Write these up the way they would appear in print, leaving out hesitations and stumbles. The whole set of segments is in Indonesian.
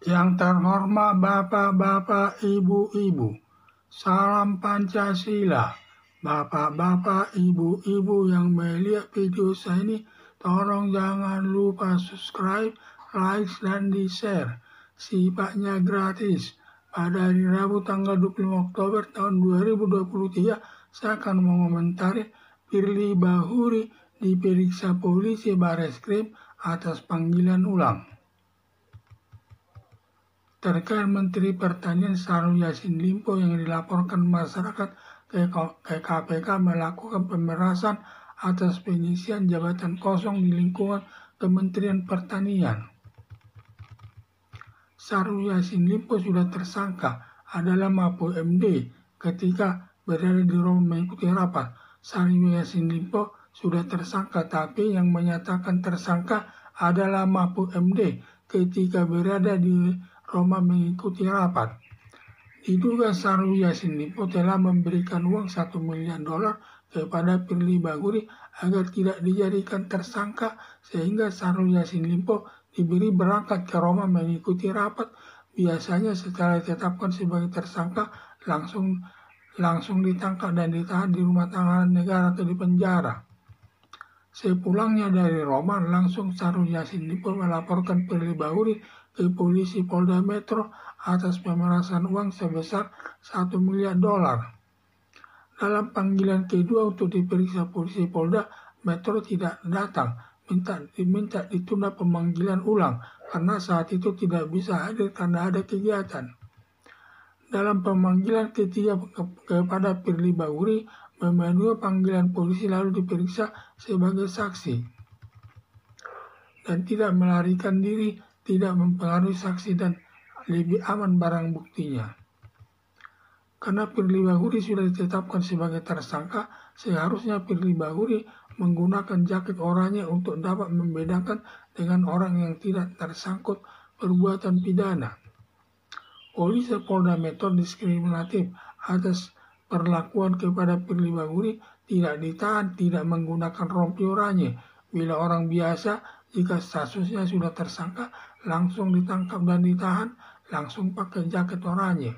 Yang terhormat Bapak-Bapak, Ibu-Ibu, salam Pancasila. Bapak-bapak, ibu-ibu yang melihat video saya ini, tolong jangan lupa subscribe, like, dan di-share. Sifatnya gratis. Pada hari Rabu tanggal 25 Oktober tahun 2023, saya akan mengomentari Firly Bahuri diperiksa polisi Bareskrim atas panggilan ulang. Terkait Menteri Pertanian Syahrul Yassin Limpo yang dilaporkan masyarakat ke KPK melakukan pemerasan atas pengisian jabatan kosong di lingkungan Kementerian Pertanian. Syahrul Yassin Limpo sudah tersangka adalah Mapol MD ketika berada di Roma mengikuti rapat. Syahrul Yassin Limpo sudah tersangka, tapi yang menyatakan tersangka adalah Mapol MD ketika berada di Roma mengikuti rapat. Diduga Syahrul Yassin Limpo telah memberikan uang $1 miliar kepada Firly Bahuri agar tidak dijadikan tersangka, sehingga Syahrul Yassin Limpo diberi berangkat ke Roma mengikuti rapat. Biasanya setelah ditetapkan sebagai tersangka langsung ditangkap dan ditahan di rumah tahanan negara atau di penjara. Sepulangnya dari Roma, langsung Syahrul Yassin Limpo melaporkan Firly Bahuri ke polisi Polda Metro atas pemerasan uang sebesar $1 miliar. Dalam panggilan kedua untuk diperiksa polisi Polda Metro tidak datang, diminta ditunda pemanggilan ulang karena saat itu tidak bisa hadir karena ada kegiatan. Dalam pemanggilan ketiga kepada Firly Bahuri memenuhi panggilan polisi lalu diperiksa sebagai saksi dan tidak melarikan diri, tidak mempengaruhi saksi dan lebih aman barang buktinya. Karena Firly Bahuri sudah ditetapkan sebagai tersangka, seharusnya Firly Bahuri menggunakan jaket oranye untuk dapat membedakan dengan orang yang tidak tersangkut perbuatan pidana. Polisi Polda Metro diskriminatif atas perlakuan kepada Firly Bahuri, tidak ditahan, tidak menggunakan rompi oranye. Bila orang biasa, jika statusnya sudah tersangka, langsung ditangkap dan ditahan, langsung pakai jaket oranye.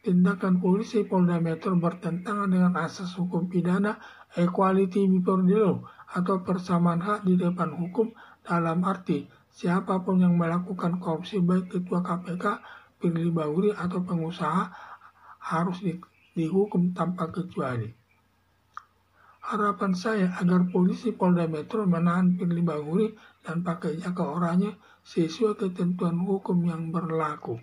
Tindakan polisi Polda Metro bertentangan dengan asas hukum pidana equality before the law atau persamaan hak di depan hukum, dalam arti siapapun yang melakukan korupsi, baik ketua KPK, Firly Bahuri atau pengusaha, harus dihukum tanpa kecuali. Harapan saya agar polisi Polda Metro menahan Firly Bahuri dan pakai jaket oranye sesuai ketentuan hukum yang berlaku.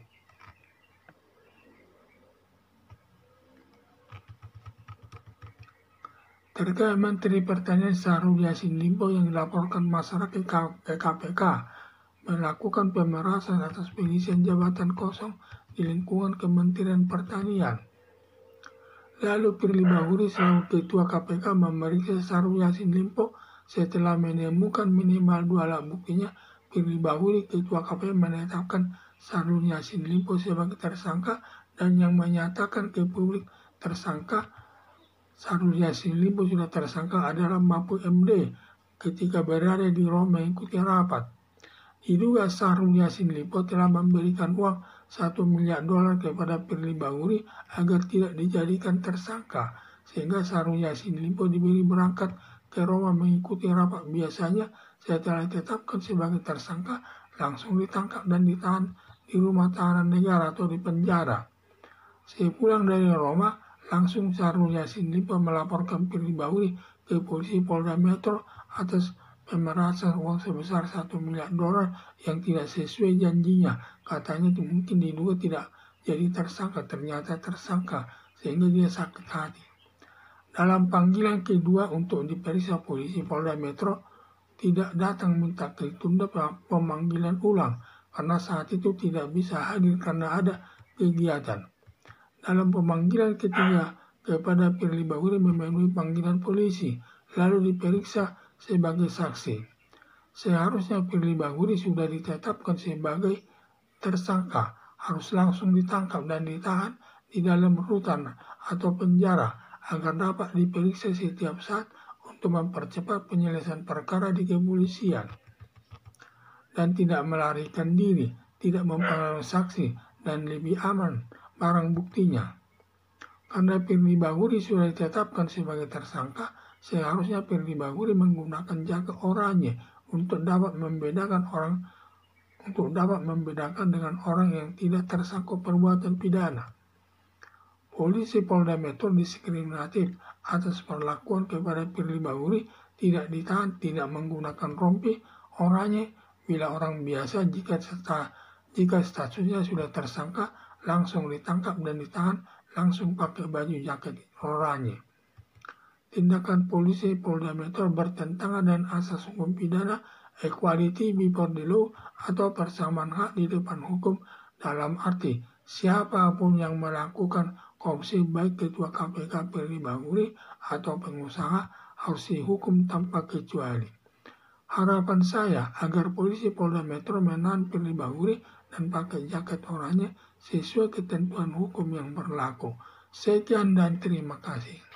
Terkait Menteri Pertanian Syahrul Yassin Limpo yang dilaporkan masyarakat ke KPK melakukan pemerasan atas pengisian jabatan kosong di lingkungan Kementerian Pertanian. Lalu Firly Bahuri selaku Ketua KPK memeriksa Syahrul Yassin Limpo. Setelah menemukan minimal 2 alat buktinya, Firly Bahuri Ketua KPK menetapkan Syahrul Yassin Limpo sebagai tersangka, dan yang menyatakan ke publik tersangka Syahrul Yassin Limpo sudah tersangka adalah Mapol MD ketika berada di Roma mengikuti rapat. Diduga Syahrul Yassin Limpo telah memberikan uang $1 miliar kepada Firly Bahuri agar tidak dijadikan tersangka, sehingga Syahrul Yassin Limpo diberi berangkat ke Roma mengikuti rapat. Biasanya setelah ditetapkan sebagai tersangka langsung ditangkap dan ditahan di rumah tahanan negara atau di penjara. Sepulang dari Roma, langsung Syahrul Yassin Limpo melaporkan Firly Bahuri ke polisi Polda Metro atas pemerasan uang sebesar $1 miliar yang tidak sesuai janjinya. Katanya itu mungkin diduga tidak jadi tersangka, ternyata tersangka, sehingga dia sakit hati. Dalam panggilan kedua untuk diperiksa polisi Polda Metro tidak datang, minta ditunda pemanggilan ulang karena saat itu tidak bisa hadir karena ada kegiatan. Dalam pemanggilan ketiga kepada Firly Bahuri memenuhi panggilan polisi lalu diperiksa sebagai saksi. Seharusnya Firly Bahuri sudah ditetapkan sebagai tersangka, harus langsung ditangkap dan ditahan di dalam rutan atau penjara agar dapat diperiksa setiap saat untuk mempercepat penyelesaian perkara di kepolisian dan tidak melarikan diri, tidak mempengaruhi saksi, dan lebih aman barang buktinya. Karena Firly Bahuri sudah ditetapkan sebagai tersangka, seharusnya Firly Bahuri menggunakan jaket oranye untuk dapat membedakan dengan orang yang tidak tersangkut perbuatan pidana. Polisi Polda Metro diskriminatif atas perlakuan kepada Firly Bahuri, tidak ditahan, tidak menggunakan rompi oranye bila orang biasa jika statusnya sudah tersangka langsung ditangkap dan ditahan langsung pakai baju jaket oranye. Tindakan polisi Polda Metro bertentangan dengan asas hukum pidana equality before the law atau persamaan hak di depan hukum, dalam arti siapapun yang melakukan korupsi baik Ketua KPK Firly Bahuri atau pengusaha harus dihukum tanpa kecuali. Harapan saya agar polisi Polda Metro menahan Firly Bahuri dan pakai jaket oranye sesuai ketentuan hukum yang berlaku. Sekian dan terima kasih.